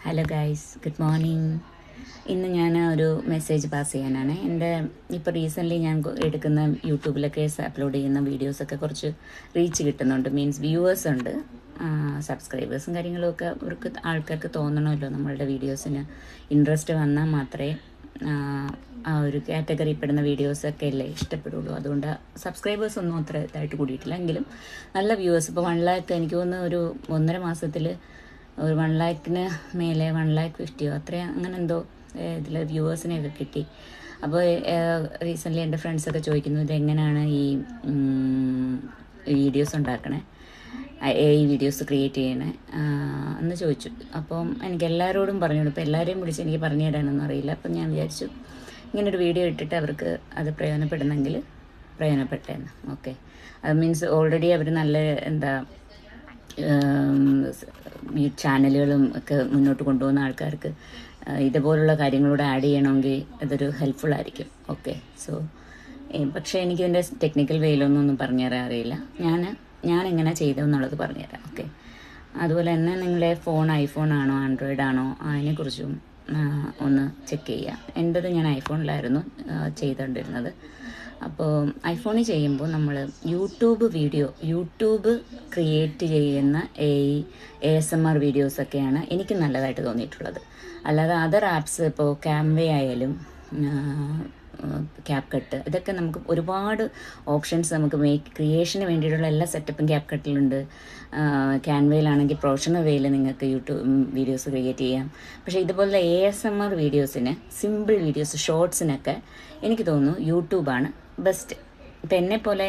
Hello guys, good morning. ഇന്ന് ഞാൻ ഒരു മെസ്സേജ് പാസ് ചെയ്യാനാണ്. എൻ്റെ ഇപ്പോൾ റീസെൻ്റ്ലി ഞാൻ എടുക്കുന്ന യൂട്യൂബിലൊക്കെ അപ്ലോഡ് ചെയ്യുന്ന വീഡിയോസൊക്കെ കുറച്ച് റീച്ച് കിട്ടുന്നുണ്ട്. മീൻസ് വ്യൂവേഴ്സ് ഉണ്ട്, സബ്സ്ക്രൈബേഴ്സും കാര്യങ്ങളുമൊക്കെ ആൾക്കാർക്ക് തോന്നണമല്ലോ നമ്മളുടെ വീഡിയോസിന് ഇൻട്രസ്റ്റ് വന്നാൽ മാത്രമേ ആ ഒരു കാറ്റഗറി പെടുന്ന വീഡിയോസൊക്കെ അല്ലേ ഇഷ്ടപ്പെടുള്ളൂ. അതുകൊണ്ട് സബ്സ്ക്രൈബേഴ്സ് ഒന്നും അത്ര ഇതായിട്ട് കൂടിയിട്ടില്ല, എങ്കിലും നല്ല വ്യൂവേഴ്സ്. ഇപ്പോൾ 1 lakh എനിക്ക് തോന്നുന്നു ഒരു 1.5 മാസത്തിൽ ഒരു 1 lakhന് മേലെ 1,50,000 അത്രയും അങ്ങനെ എന്തോ ഇതിൽ വ്യൂവേഴ്സിനെയൊക്കെ കിട്ടി. അപ്പോൾ റീസെൻ്റ്ലി എൻ്റെ ഫ്രണ്ട്സൊക്കെ ചോദിക്കുന്നു ഇതെങ്ങനെയാണ് ഈ വീഡിയോസ് ഉണ്ടാക്കണേ, ഈ വീഡിയോസ് ക്രിയേറ്റ് ചെയ്യണേ എന്ന് ചോദിച്ചു. അപ്പം എനിക്ക് എല്ലാവരോടും പറഞ്ഞു, ഇപ്പോൾ എല്ലാവരെയും വിളിച്ച് എനിക്ക് പറഞ്ഞു തരാനൊന്നും അറിയില്ല. അപ്പം ഞാൻ വിചാരിച്ചു ഇങ്ങനൊരു വീഡിയോ ഇട്ടിട്ട് അവർക്ക് അത് പ്രയോജനപ്പെടുന്നെങ്കിൽ പ്രയോജനപ്പെട്ടേന്ന്. ഓക്കെ, അത് മീൻസ് ഓൾറെഡി അവർ നല്ല ഈ ചാനലുകളും ഒക്കെ മുന്നോട്ട് കൊണ്ടുപോകുന്ന ആൾക്കാർക്ക് ഇതുപോലുള്ള കാര്യങ്ങളൂടെ ആഡ് ചെയ്യണമെങ്കിൽ അതൊരു ഹെൽപ്ഫുൾ ആയിരിക്കും. ഓക്കെ, സോ പക്ഷേ എനിക്കിതിൻ്റെ ടെക്നിക്കൽ വേയിലൊന്നും പറഞ്ഞുതരാൻ അറിയില്ല. ഞാൻ എങ്ങനെ ചെയ്തതെന്നുള്ളത് പറഞ്ഞുതരാം. ഓക്കെ, അതുപോലെ തന്നെ നിങ്ങളുടെ ഫോൺ ഐഫോൺ ആണോ ആൻഡ്രോയിഡ് ആണോ അതിനെക്കുറിച്ചും ഒന്ന് ചെക്ക് ചെയ്യുക. എൻ്റെത് ഞാൻ ഐഫോണിലായിരുന്നു ചെയ്തുകൊണ്ടിരുന്നത്. അപ്പോൾ ഐഫോണിൽ ചെയ്യുമ്പോൾ നമ്മൾ യൂട്യൂബ് ക്രിയേറ്റ് ചെയ്യുന്ന ASMR വീഡിയോസൊക്കെയാണ് എനിക്ക് നല്ലതായിട്ട് തോന്നിയിട്ടുള്ളത്. അല്ലാതെ അതർ ആപ്സ് ഇപ്പോൾ ക്യാൻവ ആയാലും ക്യാപ്കട്ട്, ഇതൊക്കെ നമുക്ക് ഒരുപാട് ഓപ്ഷൻസ് നമുക്ക് ക്രിയേഷന് വേണ്ടിയിട്ടുള്ള എല്ലാ സെറ്റപ്പും ക്യാപ്കട്ടിലുണ്ട്. ക്യാൻവയിലാണെങ്കിൽ പ്രൊഫഷണൽ വേയിൽ നിങ്ങൾക്ക് യൂട്യൂബ് വീഡിയോസ് ക്രിയേറ്റ് ചെയ്യാം. പക്ഷേ ഇതുപോലുള്ള ASMR വീഡിയോസിന്, സിമ്പിൾ വീഡിയോസ്, ഷോർട്സിനൊക്കെ എനിക്ക് തോന്നുന്നു യൂട്യൂബാണ് ബെസ്റ്റ്. ഇപ്പം എന്നെപ്പോലെ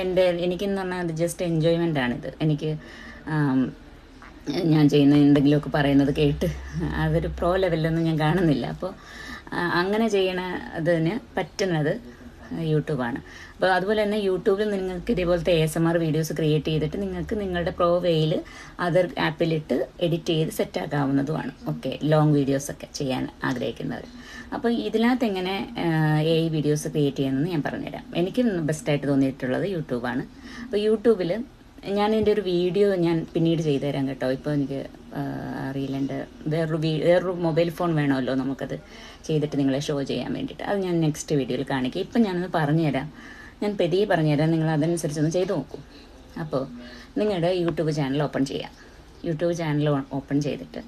എനിക്കെന്ന് പറഞ്ഞാൽ അത് ജസ്റ്റ് എൻജോയ്മെൻ്റ് ആണിത്. എനിക്ക് ഞാൻ ചെയ്യുന്ന എന്തെങ്കിലുമൊക്കെ പറയുന്നത് കേട്ട് അതൊരു പ്രോ ലെവലിലൊന്നും ഞാൻ കാണുന്നില്ല. അപ്പോൾ അങ്ങനെ ചെയ്യണ അതിന് പറ്റുന്നത് യൂട്യൂബാണ്. അപ്പോൾ അതുപോലെ തന്നെ യൂട്യൂബിൽ നിങ്ങൾക്ക് ഇതേപോലത്തെ ASMR വീഡിയോസ് ക്രിയേറ്റ് ചെയ്തിട്ട് നിങ്ങൾക്ക് നിങ്ങളുടെ പ്രോ വേയിൽ അതർ ആപ്പിലിട്ട് എഡിറ്റ് ചെയ്ത് സെറ്റാക്കാവുന്നതുമാണ്. ഓക്കെ, ലോങ് വീഡിയോസൊക്കെ ചെയ്യാൻ ആഗ്രഹിക്കുന്നവർ. അപ്പോൾ ഇതിനകത്ത് എങ്ങനെ വീഡിയോസ് ക്രിയേറ്റ് ചെയ്യുന്നതെന്ന് ഞാൻ പറഞ്ഞുതരാം. എനിക്ക് ബെസ്റ്റായിട്ട് തോന്നിയിട്ടുള്ളത് യൂട്യൂബാണ്. അപ്പോൾ യൂട്യൂബിൽ ഞാൻ എൻ്റെ ഒരു വീഡിയോ ഞാൻ പിന്നീട് ചെയ്തു തരാം കേട്ടോ. ഇപ്പോൾ എനിക്ക് അറിയില്ല, എൻ്റെ വേറൊരു മൊബൈൽ ഫോൺ വേണമല്ലോ നമുക്കത് ചെയ്തിട്ട് നിങ്ങളെ ഷോ ചെയ്യാൻ വേണ്ടിയിട്ട്. അത് ഞാൻ നെക്സ്റ്റ് വീഡിയോയിൽ കാണിക്കാം. ഇപ്പം ഞാനൊന്ന് പറഞ്ഞുതരാം, ഞാൻ പെതിയെ പറഞ്ഞുതരാം, നിങ്ങൾ അതനുസരിച്ചൊന്ന് ചെയ്ത് നോക്കൂ. അപ്പോൾ നിങ്ങളുടെ യൂട്യൂബ് ചാനൽ ഓപ്പൺ ചെയ്യാം. യൂട്യൂബ് ചാനൽ ഓപ്പൺ ചെയ്തിട്ട്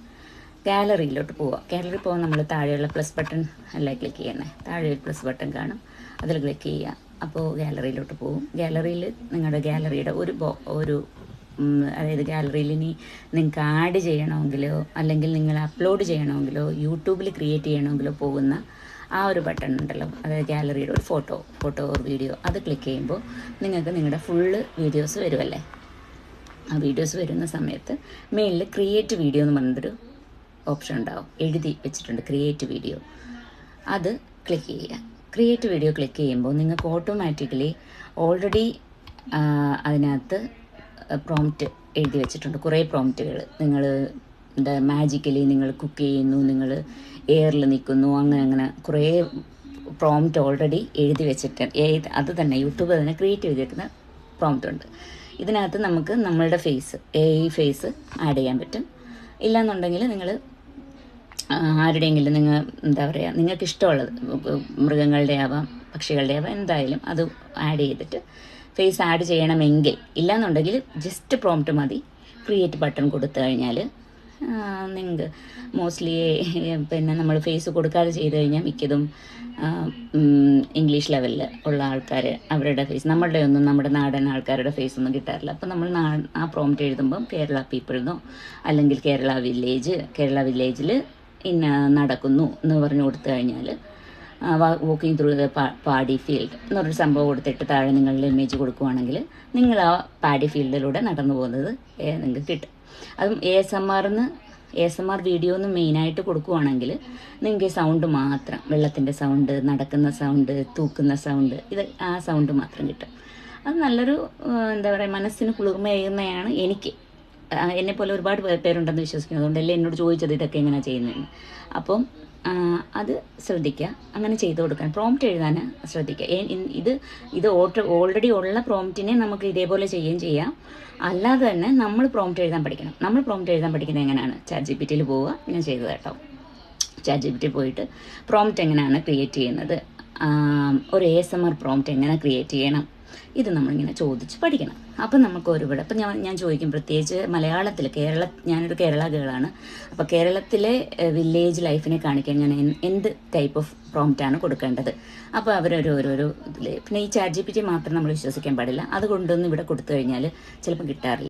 ഗാലറിയിലോട്ട് പോവുക. ഗാലറി പോകാൻ നമ്മൾ താഴെയുള്ള പ്ലസ് ബട്ടൺ അല്ലേ ക്ലിക്ക് ചെയ്യണേ. താഴെ ഒരു പ്ലസ് ബട്ടൺ കാണും, അതിൽ ക്ലിക്ക് ചെയ്യുക. അപ്പോൾ ഗാലറിയിലോട്ട് പോകും. ഗാലറിയിൽ നിങ്ങളുടെ ഗാലറിയുടെ ഒരു അതായത് ഗാലറിയിൽ ഇനി നിങ്ങൾക്ക് ആഡ് ചെയ്യണമെങ്കിലോ അല്ലെങ്കിൽ നിങ്ങൾ അപ്ലോഡ് ചെയ്യണമെങ്കിലോ യൂട്യൂബിൽ ക്രിയേറ്റ് ചെയ്യണമെങ്കിലോ പോകുന്ന ആ ഒരു ബട്ടൺ ഉണ്ടല്ലോ, അതായത് ഗാലറിയുടെ ഒരു ഫോട്ടോ ഓർ വീഡിയോ, അത് ക്ലിക്ക് ചെയ്യുമ്പോൾ നിങ്ങൾക്ക് നിങ്ങളുടെ ഫുള്ള് വീഡിയോസ് വരുമല്ലേ. ആ വീഡിയോസ് വരുന്ന സമയത്ത് മെയിനിൽ ക്രിയേറ്റ് വീഡിയോ എന്ന് പറഞ്ഞൊരു ഓപ്ഷൻ ഉണ്ടാവും, എഴുതി വെച്ചിട്ടുണ്ട് ക്രിയേറ്റ് വീഡിയോ. അത് ക്ലിക്ക് ചെയ്യുക. ക്രിയേറ്റ് വീഡിയോ ക്ലിക്ക് ചെയ്യുമ്പോൾ നിങ്ങൾക്ക് ഓട്ടോമാറ്റിക്കലി ഓൾറെഡി അതിനകത്ത് പ്രോംപ്റ്റ് എഴുതി വെച്ചിട്ടുണ്ട്, കുറേ പ്രോംപ്റ്റുകൾ. നിങ്ങൾ മാജിക്കലി നിങ്ങൾ കുക്ക് ചെയ്യുന്നു, നിങ്ങൾ എയറിൽ നിൽക്കുന്നു, അങ്ങനെ കുറേ പ്രോംപ്റ്റ് ഓൾറെഡി എഴുതി വെച്ചിട്ടുണ്ട്. അത് തന്നെ യൂട്യൂബ് തന്നെ ക്രിയേറ്റ് ചെയ്തിരിക്കുന്ന പ്രോംപ്റ്റ് ഉണ്ട്. ഇതിനകത്ത് നമുക്ക് നമ്മളുടെ ഫേസ് ആഡ് ചെയ്യാൻ പറ്റും. ഇല്ലയെന്നുണ്ടെങ്കിൽ നിങ്ങൾ ആരുടെയെങ്കിലും നിങ്ങൾക്ക് ഇഷ്ടമുള്ളത്, മൃഗങ്ങളുടെ ആവാം, പക്ഷികളുടെ ആവാം, എന്തായാലും അത് ആഡ് ചെയ്തിട്ട് ഫേസ് ആഡ് ചെയ്യണമെങ്കിൽ. ഇല്ലയെന്നുണ്ടെങ്കിൽ ജസ്റ്റ് പ്രോംപ്റ്റ് മതി. ക്രിയേറ്റ് ബട്ടൺ കൊടുത്തു കഴിഞ്ഞാൽ നിങ്ങൾക്ക് മോസ്റ്റ്ലി പിന്നെ നമ്മൾ ഫേസ് കൊടുക്കാതെ ചെയ്ത് കഴിഞ്ഞാൽ മിക്കതും ഇംഗ്ലീഷ് ലെവലിൽ ഉള്ള ആൾക്കാർ അവരുടെ ഫേസ്, നമ്മുടെ നാടൻ ആൾക്കാരുടെ ഫേസ് ഒന്നും കിട്ടാറില്ല. അപ്പോൾ നമ്മൾ ആ പ്രോംപ്റ്റ് എഴുതുമ്പം കേരള പീപ്പിൾ എന്നോ അല്ലെങ്കിൽ കേരള വില്ലേജിൽ നടക്കുന്നു എന്ന് പറഞ്ഞു കൊടുത്തു കഴിഞ്ഞാൽ walking through the paddy field എന്നൊരു സംഭവം കൊടുത്തിട്ട് താഴെ നിങ്ങളുടെ ഇമേജ് കൊടുക്കുവാണെങ്കിൽ നിങ്ങൾ ആ പാഡി ഫീൽഡിലൂടെ നടന്നു പോകുന്നത് നിങ്ങൾക്ക് കിട്ടും. അതും ASMR വീഡിയോ എന്ന് മെയിനായിട്ട് കൊടുക്കുവാണെങ്കിൽ നിങ്ങൾക്ക് സൗണ്ട് മാത്രം, വെള്ളത്തിൻ്റെ സൗണ്ട്, നടക്കുന്ന സൗണ്ട്, തൂക്കുന്ന സൗണ്ട്, ആ സൗണ്ട് മാത്രം കിട്ടും. അത് നല്ലൊരു മനസ്സിന് കുളിർമയേകുന്നതാണ്. എന്നെപ്പോലെ ഒരുപാട് പേരുണ്ടെന്ന് വിശ്വസിക്കുന്നു. അതുകൊണ്ടല്ലേ എന്നോട് ചോദിച്ചത് ഇതൊക്കെ എങ്ങനെയാണ് ചെയ്യുന്നതെന്ന്. അപ്പം അത് ശ്രദ്ധിക്കുക, അങ്ങനെ ചെയ്തു കൊടുക്കാൻ. പ്രോംപ്റ്റ് എഴുതാൻ ശ്രദ്ധിക്കുക. ഇത് ഓൾറെഡി ഉള്ള പ്രോംപ്റ്റിനെ നമുക്ക് ഇതേപോലെ ചെയ്യുകയും ചെയ്യാം. അല്ലാതെ തന്നെ നമ്മൾ പ്രോംപ്റ്റ് എഴുതാൻ പഠിക്കണം. നമ്മൾ പ്രോംപ്റ്റ് എഴുതാൻ പഠിക്കുന്നത് എങ്ങനെയാണ്? ChatGPTയിൽ പോവുക, ഞാൻ ചെയ്തത് കേട്ടോ. ChatGPT പോയിട്ട് പ്രോംപ്റ്റ് എങ്ങനെയാണ് ക്രിയേറ്റ് ചെയ്യുന്നത്, ഒരു ASMR പ്രോംപ്റ്റ് എങ്ങനെ ക്രിയേറ്റ് ചെയ്യണം, ഇത് നമ്മളിങ്ങനെ ചോദിച്ച് പഠിക്കണം. അപ്പം നമുക്ക് ഒരുപാട് അപ്പം ഞാൻ ചോദിക്കും, പ്രത്യേകിച്ച് മലയാളത്തിൽ ഞാനൊരു കേരള ഗേളാണ്. അപ്പോൾ കേരളത്തിലെ വില്ലേജ് ലൈഫിനെ കാണിക്കാൻ ഞാൻ എന്ത് ടൈപ്പ് ഓഫ് പ്രോംപ്റ്റാണ് കൊടുക്കേണ്ടത്. അപ്പോൾ ഓരോരോ ഇതിൽ പിന്നെ ഈ ChatGPT മാത്രം നമ്മൾ വിശ്വസിക്കാൻ പാടില്ല. അത് കൊണ്ടൊന്നും ഇവിടെ കൊടുത്തു കഴിഞ്ഞാൽ ചിലപ്പോൾ കിട്ടാറില്ല.